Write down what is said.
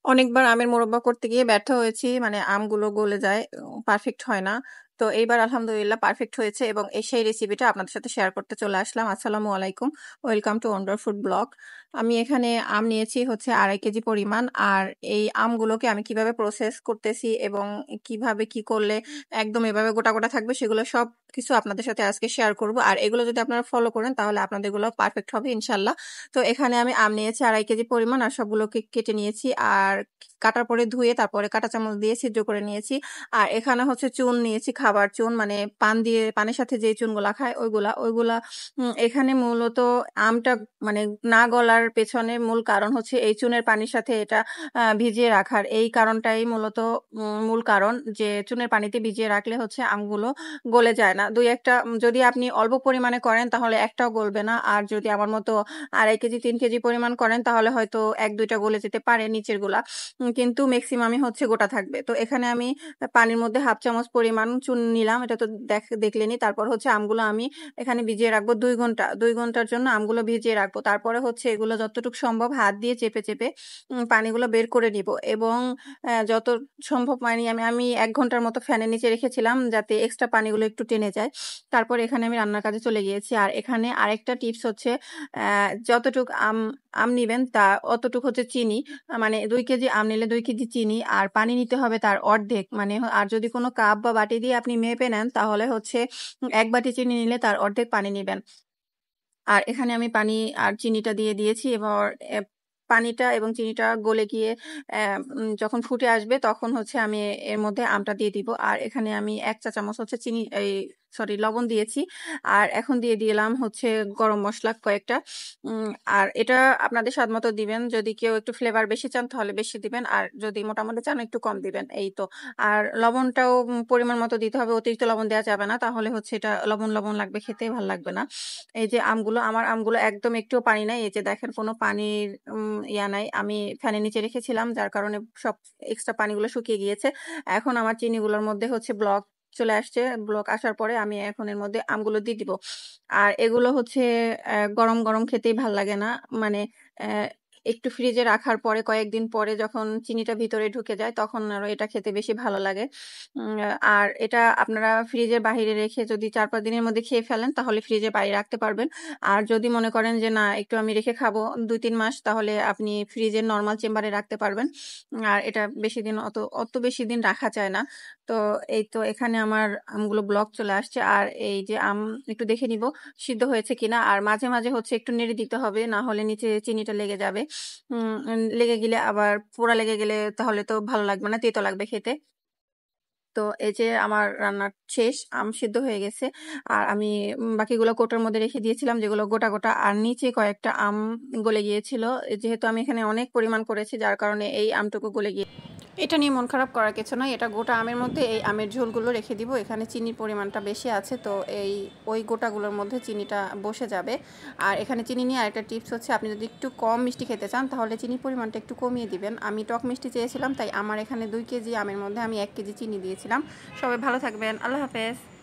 অনেকবার আমের মোরব্বা করতে গিয়ে ব্যর্থ হয়েছি। মানে আমগুলো গলে যায়, পারফেক্ট হয় না। তো এইবার আলহামদুলিল্লাহ পারফেক্ট হয়েছে এবং সেই রেসিপিটা আপনাদের সাথে শেয়ার করতে চলে আসলাম। আসসালামু আলাইকুম। Welcome to wonder food blog. আমি এখানে আম নিয়েছি হচ্ছে ২.৫ কেজি পরিমাণ। আর এই আমগুলোকে আমি কিভাবে প্রসেস করতেছি এবং কিভাবে কি করলে একদম এভাবে গোটা, গোটা থাকবে সেগুলো সবকিছু আপনাদের সাথে আজকে শেয়ার করব। আর এগুলো যদি আপনারা ফলো করেন তাহলে আপনাদের এগুলো পারফেক্ট হবে ইনশাআল্লাহ। তো এখানে আমি আম নিয়েছি ২.৫ কেজি পরিমাণ আর সবগুলোকে কেটে নিয়েছি। আর কাটার পরে ধুয়ে তারপরে কাঁটা চামচ দিয়ে ছিদ্র করে নিয়েছি। আর এখানে হচ্ছে চুন নিয়েছি, খাবার চুন, মানে পানের সাথে যে চুনগুলা খায় ওইগুলা। এখানে মূলত আমটা মানে না গলার পেছনে মূল কারণ হচ্ছে এই চুনের পানির সাথে এটা ভিজিয়ে রাখার। এই কারণটাই মূলত মূল কারণ যে চুনের পানিতে ভিজিয়ে রাখলে হচ্ছে আমগুলো গলে যায় না। ২-১টা যদি আপনি অল্প পরিমাণে করেন তাহলে একটাও গলবে না। আর যদি আমার মতো ২.৫ কেজি ৩ কেজি পরিমাণ করেন তাহলে হয়তো ১-২টা গলে যেতে পারে নিচের গুলা। কিন্তু মেক্সিমামই হচ্ছে গোটা থাকবে। তো এখানে আমি পানির মধ্যে ১/২ চামচ পরিমাণ চুন নিলাম। এটা তো দেখলেনই। তারপর হচ্ছে আমগুলো আমি এখানে ভিজিয়ে রাখবো ২ ঘন্টা। ২ ঘন্টার জন্য আমগুলো ভিজিয়ে রাখবো। তারপরে হচ্ছে এগুলো যতটুকু সম্ভব হাত দিয়ে চেপে, চেপে পানিগুলো বের করে নিবো এবং যত সম্ভব পানি আমি ১ ঘন্টার মতো ফ্যানের নিচে রেখেছিলাম যাতে এক্সট্রা পানিগুলো একটু টেনে যায়। তারপর এখানে আমি রান্নার কাজে চলে গিয়েছি। আর এখানে আরেকটা টিপস হচ্ছে যতটুক আম নিবেন অতটুক হচ্ছে চিনি। মানে ২ কেজি আম নিলে ২ কেজি চিনি আর পানি নিতে হবে তার অর্ধেক। মানে আর যদি কোনো কাপ বা বাটি দিয়ে আপনি মেপে নেন তাহলে হচ্ছে ১ বাটি চিনি নিলে তার অর্ধেক পানি নিবেন। আর এখানে আমি পানি আর চিনিটা দিয়ে দিয়েছি। এবার পানিটা এবং চিনিটা গলে গিয়ে যখন ফুটে আসবে তখন হচ্ছে আমি এর মধ্যে আমটা দিয়ে দিব। আর এখানে আমি ১ চা চামচ হচ্ছে লবণ দিয়েছি। আর এখন দিয়ে দিলাম হচ্ছে গরম মসলা কয়েকটা। উম আর এটা আপনাদের স্বাদমতো দিবেন। যদি কেউ একটু ফ্লেভার বেশি চান তাহলে বেশি দিবেন। আর যদি মোটামুটি চান একটু কম দিবেন। এই তো। আর লবণটাও পরিমাণ মতো দিতে হবে। অতিরিক্ত লবণ দেওয়া যাবে না। তাহলে হচ্ছে এটা লবণ, লবণ লাগবে, খেতে ভাল লাগবে না। এই যে আমার আমগুলো একদম একটুও পানি নাই। এই যে দেখেন কোনো পানির নাই। আমি ফ্যানের নিচে রেখেছিলাম যার কারণে সব এক্সট্রা পানিগুলো শুকিয়ে গিয়েছে। এখন আমার চিনিগুলোর মধ্যে হচ্ছে ব্লক চলে আসছে। ব্লক আসার পরে আমি এখন এর মধ্যে আমগুলো দিয়ে দিব। আর এগুলো হচ্ছে গরম, গরম খেতেই ভাল লাগে না। মানে অ্যা একটু ফ্রিজে রাখার পরে কয়েকদিন পরে যখন চিনিটা ভিতরে ঢুকে যায় তখন আরো এটা খেতে বেশি ভালো লাগে। আর এটা আপনারা ফ্রিজের বাহিরে রেখে যদি ৪-৫ দিনের মধ্যে খেয়ে ফেলেন তাহলে ফ্রিজের বাইরে রাখতে পারবেন। আর যদি মনে করেন যে না একটু আমি রেখে খাবো ২-৩ মাস তাহলে আপনি ফ্রিজের নরমাল চেম্বারে রাখতে পারবেন। আর এটা বেশিদিন অত বেশি দিন রাখা যায় না। তো এই তো এখানে আমার আমগুলো ব্লক চলে আসছে। আর এই যে একটু দেখে নিব সিদ্ধ হয়েছে কিনা। আর মাঝে, মাঝে হচ্ছে একটু নেড়ে দিতে হবে, না হলে নিচে চিনিটা লেগে যাবে। লেগে গেলে আবার পোড়া লেগে গেলে তাহলে তো ভালো লাগবে না, তেতো লাগবে খেতে। তো এই যে আমার রান্না শেষ। আম সিদ্ধ হয়ে গেছে। আর আমি বাকিগুলো কৌটোর মধ্যে রেখে দিয়েছিলাম যেগুলো গোটা, গোটা। আর নিচে কয়েকটা আম গলে গিয়েছিল। যেহেতু আমি এখানে অনেক পরিমাণ করেছি যার কারণে এই আমটুকু গলে গিয়ে এটা নিয়ে মন খারাপ করার কিছু নয়। এটা গোটা আমের মধ্যে এই আমের ঝোলগুলো রেখে দিব। এখানে চিনির পরিমাণটা বেশি আছে তো ওই গোটাগুলোর মধ্যে চিনিটা বসে যাবে। আর এখানে চিনি নিয়ে আরেকটা টিপস হচ্ছে আপনি যদি একটু কম মিষ্টি খেতে চান তাহলে চিনির পরিমাণটা একটু কমিয়ে দিবেন। আমি টক মিষ্টি চেয়েছিলাম তাই আমার এখানে ২ কেজি আমের মধ্যে আমি ১ কেজি চিনি দিয়েছিলাম। সবাই ভালো থাকবেন। আল্লাহ হাফেজ।